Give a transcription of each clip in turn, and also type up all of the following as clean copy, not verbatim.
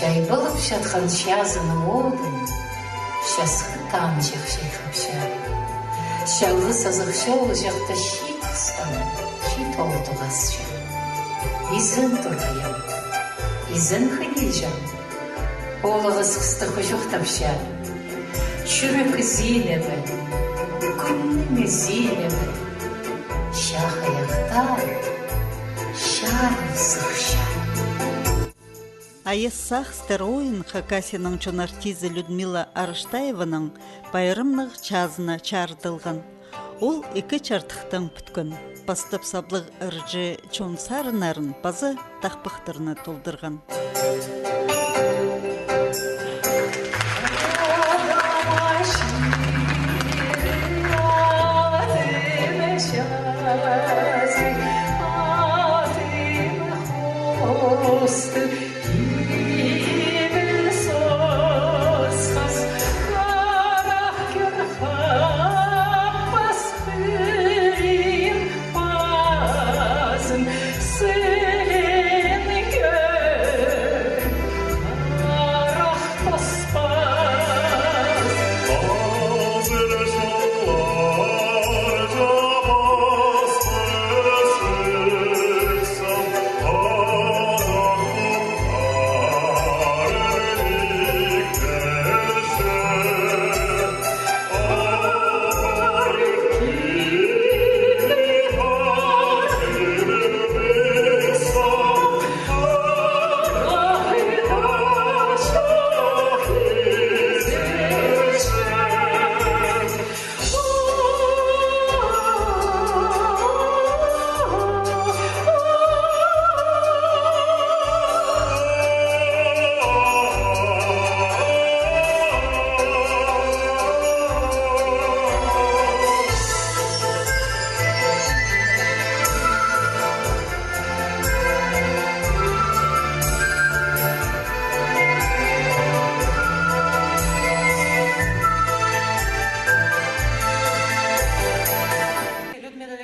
Шай болып жатқан шазының одын, шасықтан жақ шайқапша. Шауғы сазықша ол жақта ши қыстан, ши толды ғасша. Изін тұрғайым, изін хынелжан. Олығыз қыстықы жоқтапша. Жүрікі зейнебі, күннің зейнебі. Шақ аяқтар, шарым сықша. Айыссақ стероин хакасының чонартизі Людмила Арыштаеваның байырымнық чазына чардылған. Ол екі чартықтың бүткін. Бастып саблық ұржы чон сарынарын базы тақпықтырына толдырған.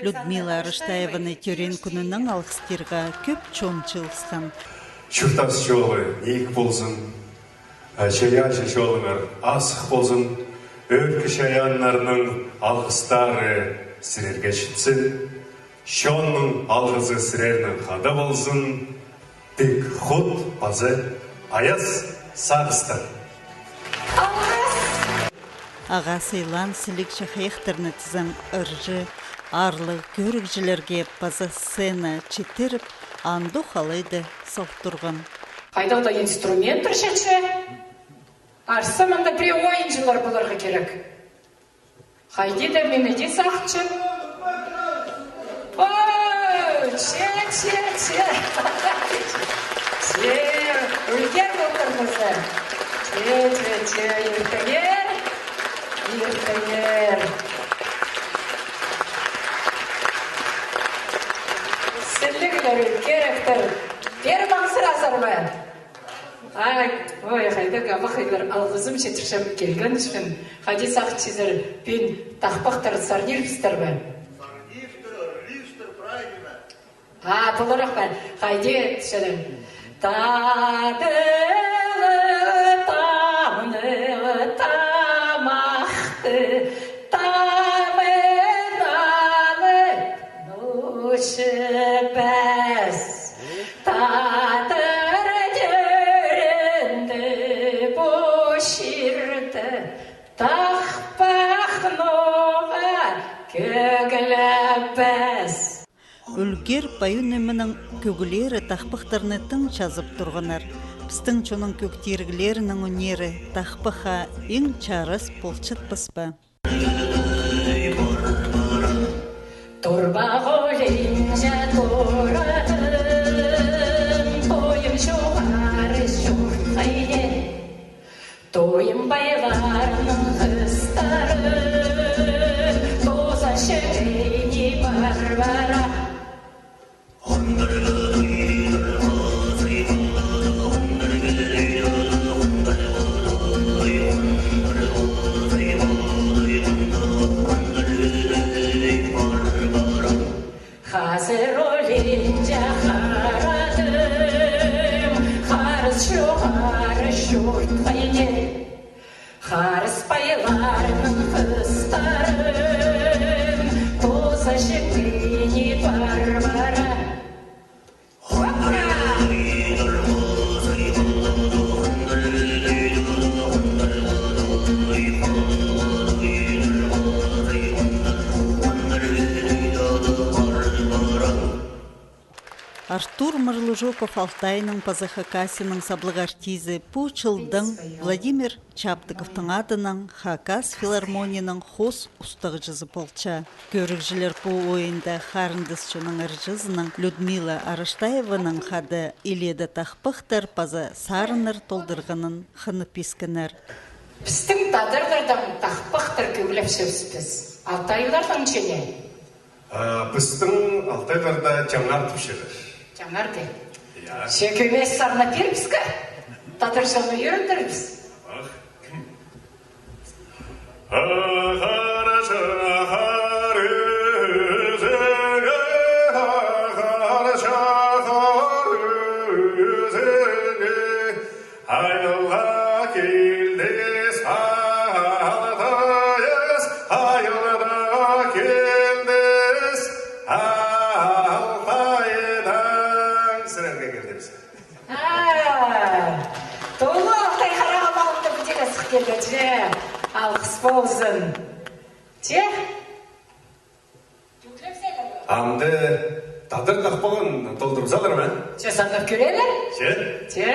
Людмила Арыштаеваны төрен күнінің алғыстырға көп чон чылысқан. Чүртас жолы ек болсын, чаяжы жолыңыр асық болсын, өркі шаянларының алғыстары сірерге шітсін, шонның алғызы сірерінің қады болсын, тек құт базы аяз сағыстыр. Аға сыйлан сілік шақайықтырны тізім ұржы, арлы көрікжілерге база сцена четіріп, анду қалайды соқтырған. Қайдақта инструмент тұршатшы? Арсаманда пре ойыншылар бұларға керек. Қайде да мені де сақчы? Үлген болдырмызды. Ертегер. Сілігілер үлкеректір. Бері маңсыр азармы? Ой, қайда ғабы қайлар алғызым жетіршіп келген үшін қади сақчызыр бен тақпақтар сарнирвістер бән. Рифстер, правильно. Бұлырақ бән. Қайде түшелім. Тадылы тамнылы тамақты тамыналы нұшы бәс татыр дөрінді бұшырды тақпақ ноға көгілі бәс. Үлгер байынымының көгілері тақпықтарны тың жазып тұрғынар. Пістің чоның көктергілерінің өнері тақпыға ең чарыс болчыт бұспа. Турбағолин жа турадым, тойым жоғары жоғайне, тойым байларының қыстары, тоза шәйне барбара. Лужоков Алтайның Пазахакасының саблық артизі Пучылдың Владимир Чаптыковтың атының Хакас филармонияның хос ұстығы жызы болча. Көрікжілер бұл ойында Харындысшының ыржызының Людмила Араштаеваның хады иледі тақпықтар паза сарыныр толдырғының хыны пискінер. Біздің тадырдырдың тақпықтыр көгіліп сөзбіз. Алтайлардың чене? Біздің Алтайларда жаңар түшелер. Жаңар де. Шекемес сарна беріпсі ка? Тадыршаны үйріндіріпсі. Толы Алтай қараға малымды бүтелі сық келді, же, алқыс болсын. Же? Жүктіліп сәлі? Амды тадыр тақпағын толдырып салыр ма? Же, сандап көрелі? Же? Же?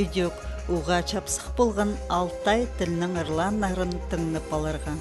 Үйдек уға чапсық болған Алтай тілінің ырлан нарын тыңнып алырға.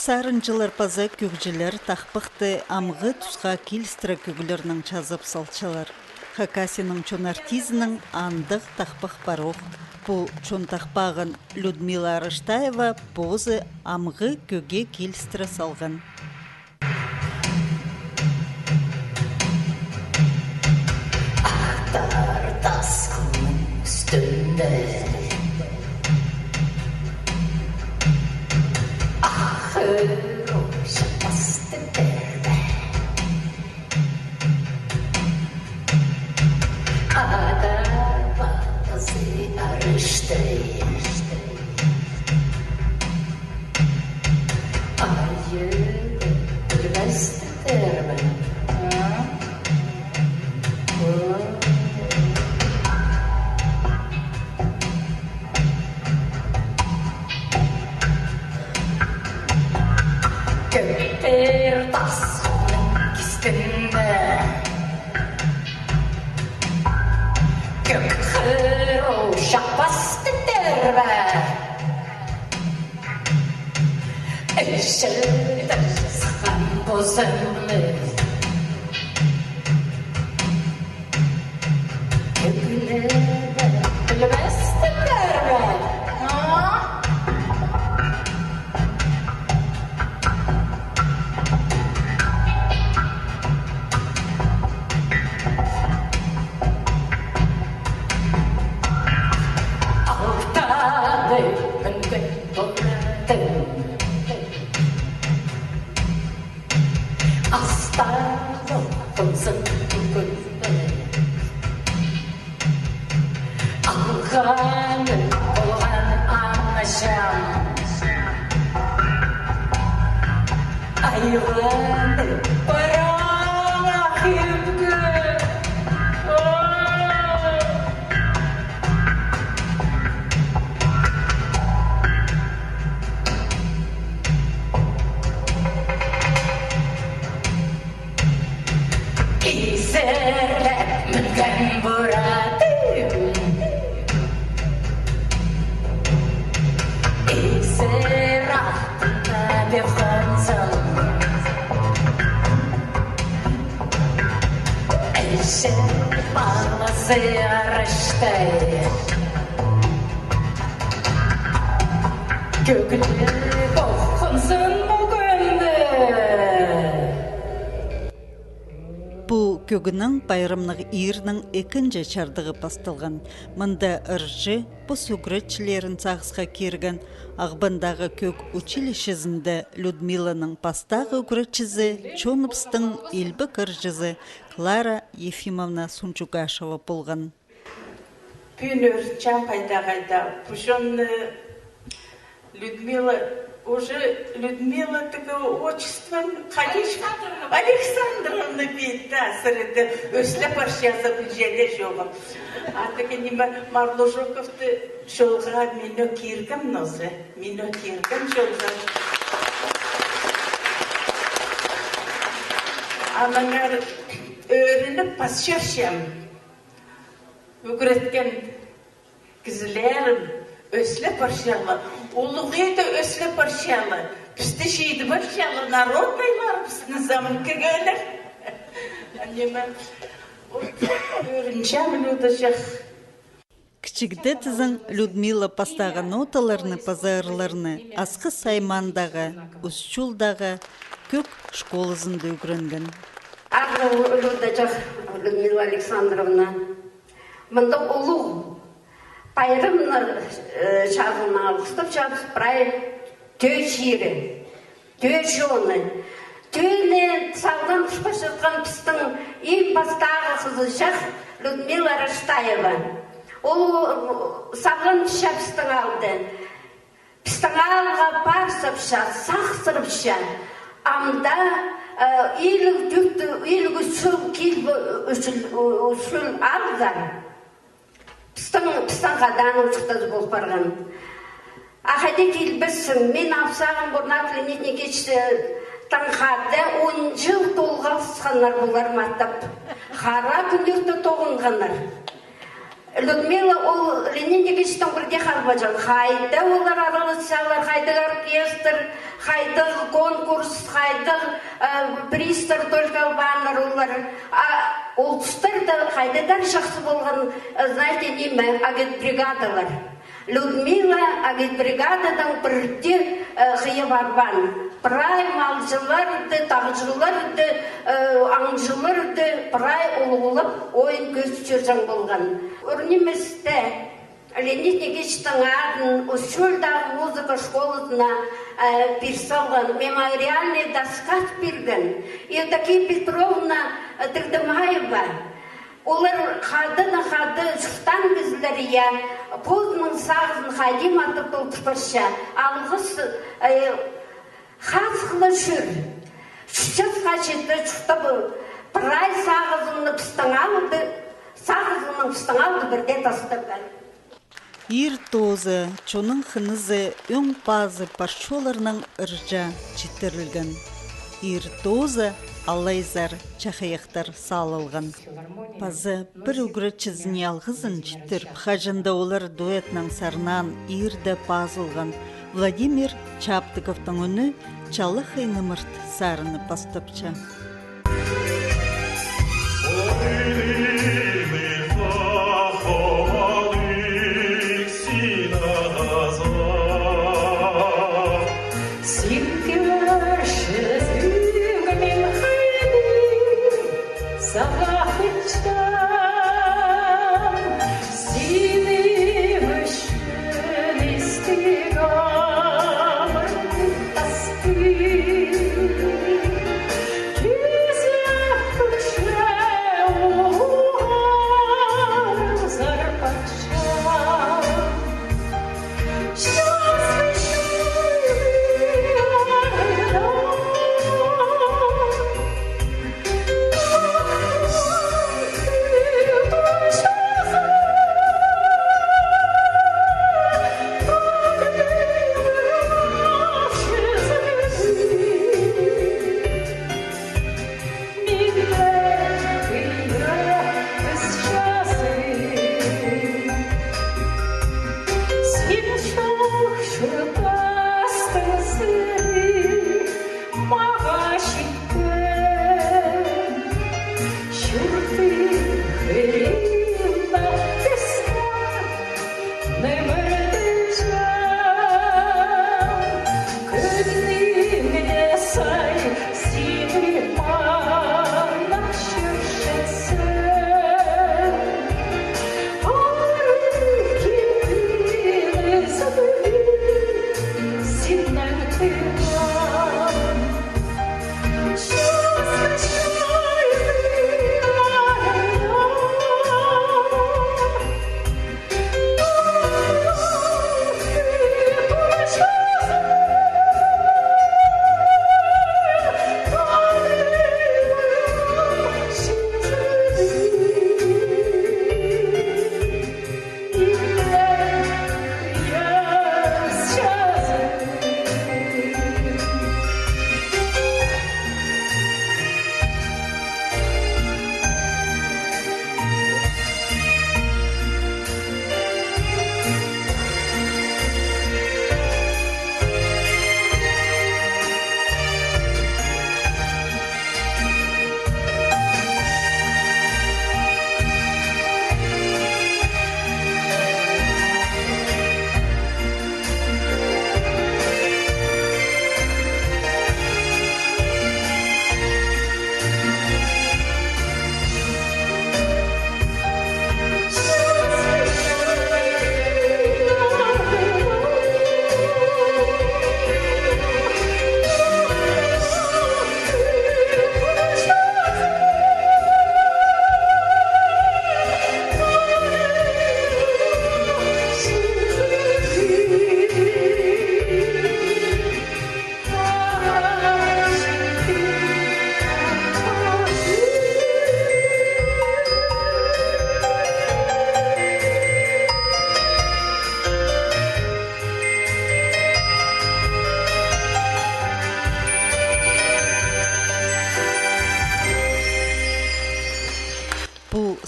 сарын жылар паза көкжелер тақпықты амғы тұсқа келістірі көгілерінің жазып салчалар. Хакасының чон артизінің андық тақпық баруқ. Бұл чон тақпағын Людмила Арыштаева позы амғы көге келістірі салған. Ақтар тасқынның үстінде Ақыр оша басты дәрді Ада батасы арышты Айы білбәсті дәрді Көптер тасқының кестіңді Көк қыру шақпасты дәрбі Ішілді саған бозымды Көкіледі білбәсті дәрбі Астағым қымсың күнді Алғаны болған анашам Айғаны баран ақымды Исерлеп мінген бұрадым Исер ақтында беқонсың Ішін баласы арышты Көгілі боқынсын бүгінді Бұл көгінің байрымнық иірінің екінші чардығы бастылған. Мұнда ұржы бұл сүгіретшілерін сағысқа керген. Ағбандағы көк училищезінде Людмиланың пастағы үгіретшізі Чоныпстың елбі кіржізі Клара Ефимовна Сунчугашева болған. Пюнер чапайда-гайда, пушон Людмила, уже Людмила такого отчеством Александровна бейді асырыды, өсілі паршазы бүлжелі жоғым. Артығы неме Марлужоковты жолға мені кергім нозы, мені кергім жолға. Анаңар өрініп пасшаршам, үгіреткен кізілерім, өсілі паршалы, улығыйды өсілі паршалы, пісті шейді паршалы, народнайлар пісіні замын көгелер. Анемен, өріншам үлуді жақ. Кичигде тізін Людмила пастағы ноталарны, пазарларны, асқы саймандағы, үсчулдағы көк школызынды үгірінген. Ағы үлуді жақ Людмила Александровна, мұнда ұлу Пайрымны шағылына алғыстып жатып, бірай төй шиірі, төй жоны, төйіне саудан тұшпа жатқан пістің ең бастағы қызы жақ Людмила Арыштаева. Ол саудан тұша пістің алды. Пістің алға бар сапша, сақ сырыпша, амда елгі сүл кел үсіл алған. Пістің қадан ұшықтаз болып барған. Ақайды келбісім, мен апсағым бұрна клинетіне кешті таңқарды 10 жыл толға сысқанлар болар маттап. Қара күндерді тоғынғанлар. Людмила ол Ленин Никитичтің бірде қалбажан. Хайда олар араласалар, хайда оркестр, хайда конкурс, хайда пристар только баннер олар. Ол тұстар да хайдадар жақсы болған, знаете, неме, агитбригадалар. Людмила агитбригададан бірде қия барбан. Прай малжыларды, тағжыларды, аңжыларды, прай ұлғылып, ойын көз жүржан болған. Үрнеместі Леонид Никитичтің атын Ушулдағы музыка школасына пирсалған, мемориальный доска берген. Евдокия Петровна Тырдымаева. Олар қады жұқтан біздерия, позының сағызын қадим атып тұлтыпырша, алғыс қасқылы жүр. Шүшес қачеті жұқтабы, прай сағызының пыстың алды бірде тастырды. Ир тозы, чоның хынызы өң пазы парчоларның ыржа читтірілген. Ир тозы алайзар чахаяқтар салылған. Пазы бір үгірі чізіне алғызын читтір, пхажында олар дуэтнің сарнан ирді пазылған. Владимир Чаптыковтың үні чалы хайнымырт сарыны пастыпча. Oh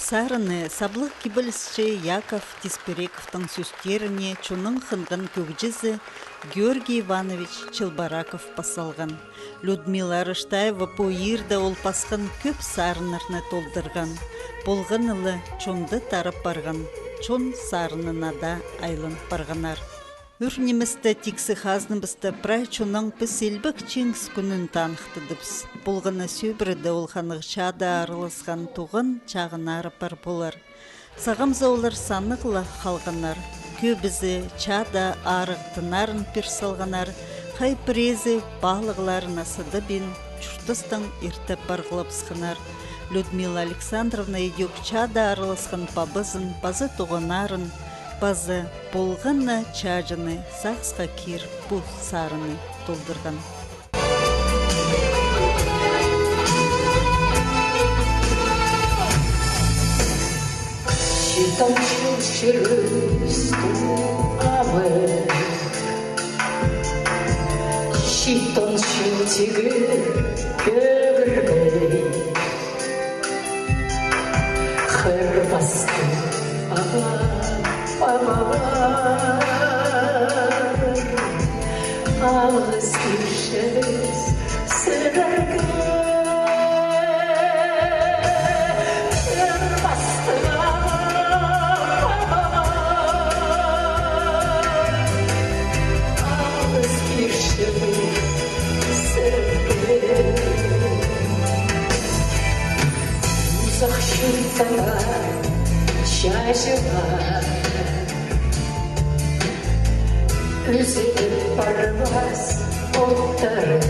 сарыны саблық кибілісші Яков Тисперековтың сөстеріне чуның хынғын көгжізі Георгий Иванович Челбараков пасалған. Людмила Рыштаева пойырда ол пасқын көп сарынырны толдырған. Болғын ылы чонды тарып барған, чон сарынына да айлын барғанар. Үрнемісті тиксі хазнымысты прай чонның піселбік чеңс күнін танықтыдыпс. Болғыны сөбірді ол қанықшада арылысқан туғын чағынары бар болар. Сағымза олар санықлы қалғанар. Көбізі чада арықтынарын персалғанар. Қай презі бағлығыларын асыды бен чұртыстың ерті барғылапсқанар. Людмила Александровна едек чада арылысқан пабызын, базы туғынарын, базы болғанна чажыны сақсқа кер бұл сарыны толдырған. Щитон щитигі көгіргей Қырбасты Ağız girşes sırargı Kırbastı Ağız girşes sırargı Uzak şurtana şaşılar Üzülüp barmaz otları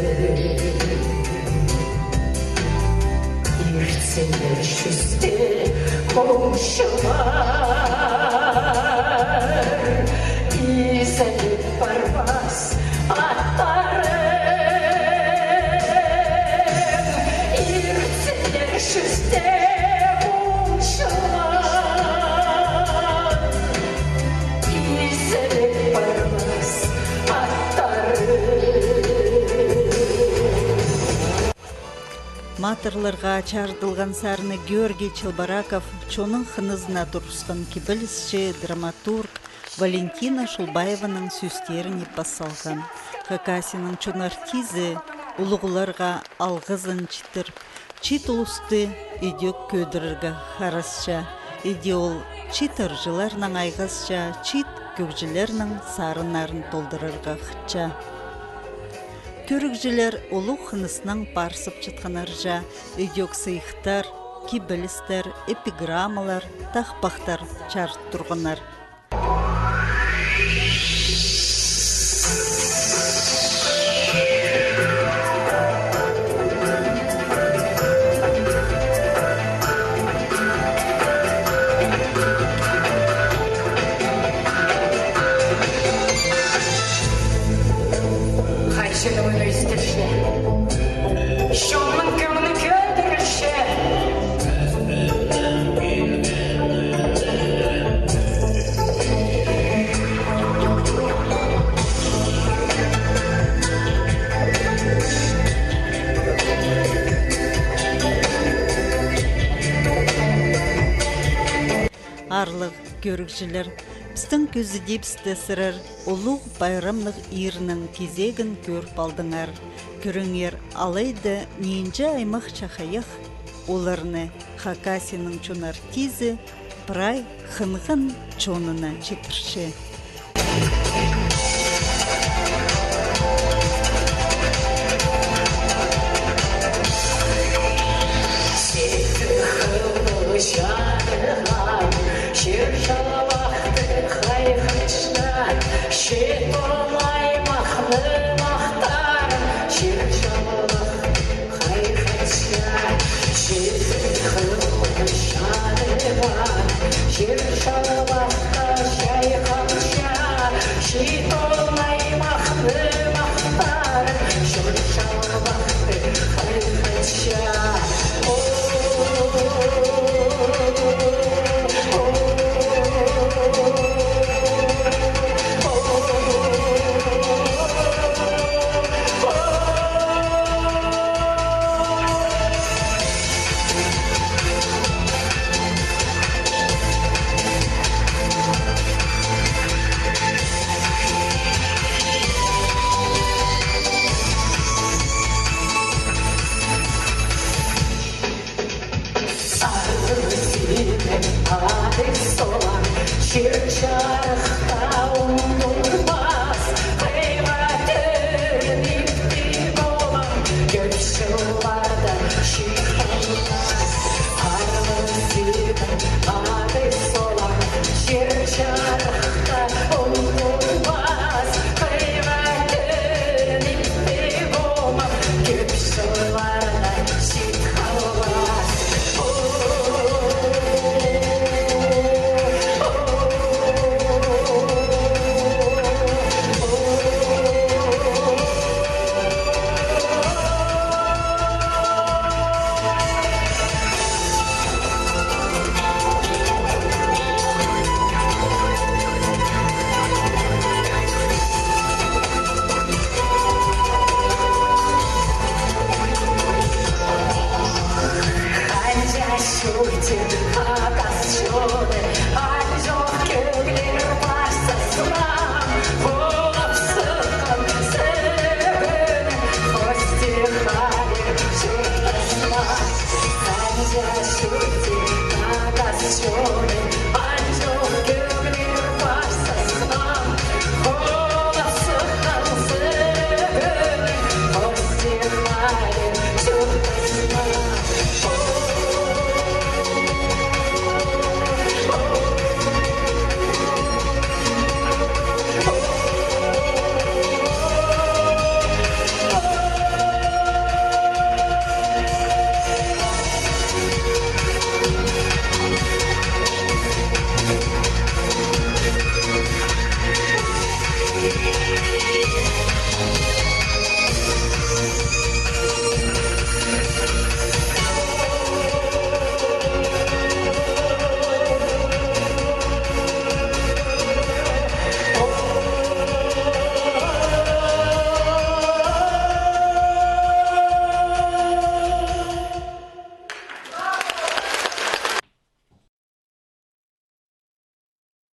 Yırtsınlar şüste komşular İzlenip barmaz atları Yırtsınlar şüste Матырларға чардылған сарыны Георгий Челбараков чоның хынызына тұрысқан кибілісші драматург Валентина Шулбаеваның сөстеріне басалған. Хакасының чон артизі ұлығыларға алғызын читір, чит ұлысты едек көдіріргі харасша, еде ол читір жыларның айғасша, чит көкжілерінің сарынарын толдырырға қытша. Көрікжілер олу қынысының парсып чытқанаржа, өйдек сыйықтар, кибілістер, эпиграммалар, тақпақтар чарт тұрғынар. Арлық көрікшілер, біздің көзі депсті сырыр, ұлық байрамлық ирінің кезегін көріп алдыңар. Көріңер алайды нейінжі аймақ чақайық, оларыны Хакасының чон артизі прай хынғын чонына чекірші. Şir şalvaqta şayxan ады солар жер жарықта ұмытылмас қайратты болам көп жылдарда шиқылмас армысыдың ады солар жер жарықта ұмытылмас қайратты болам көп жылдарда шиқылмас. Қанша шөлдер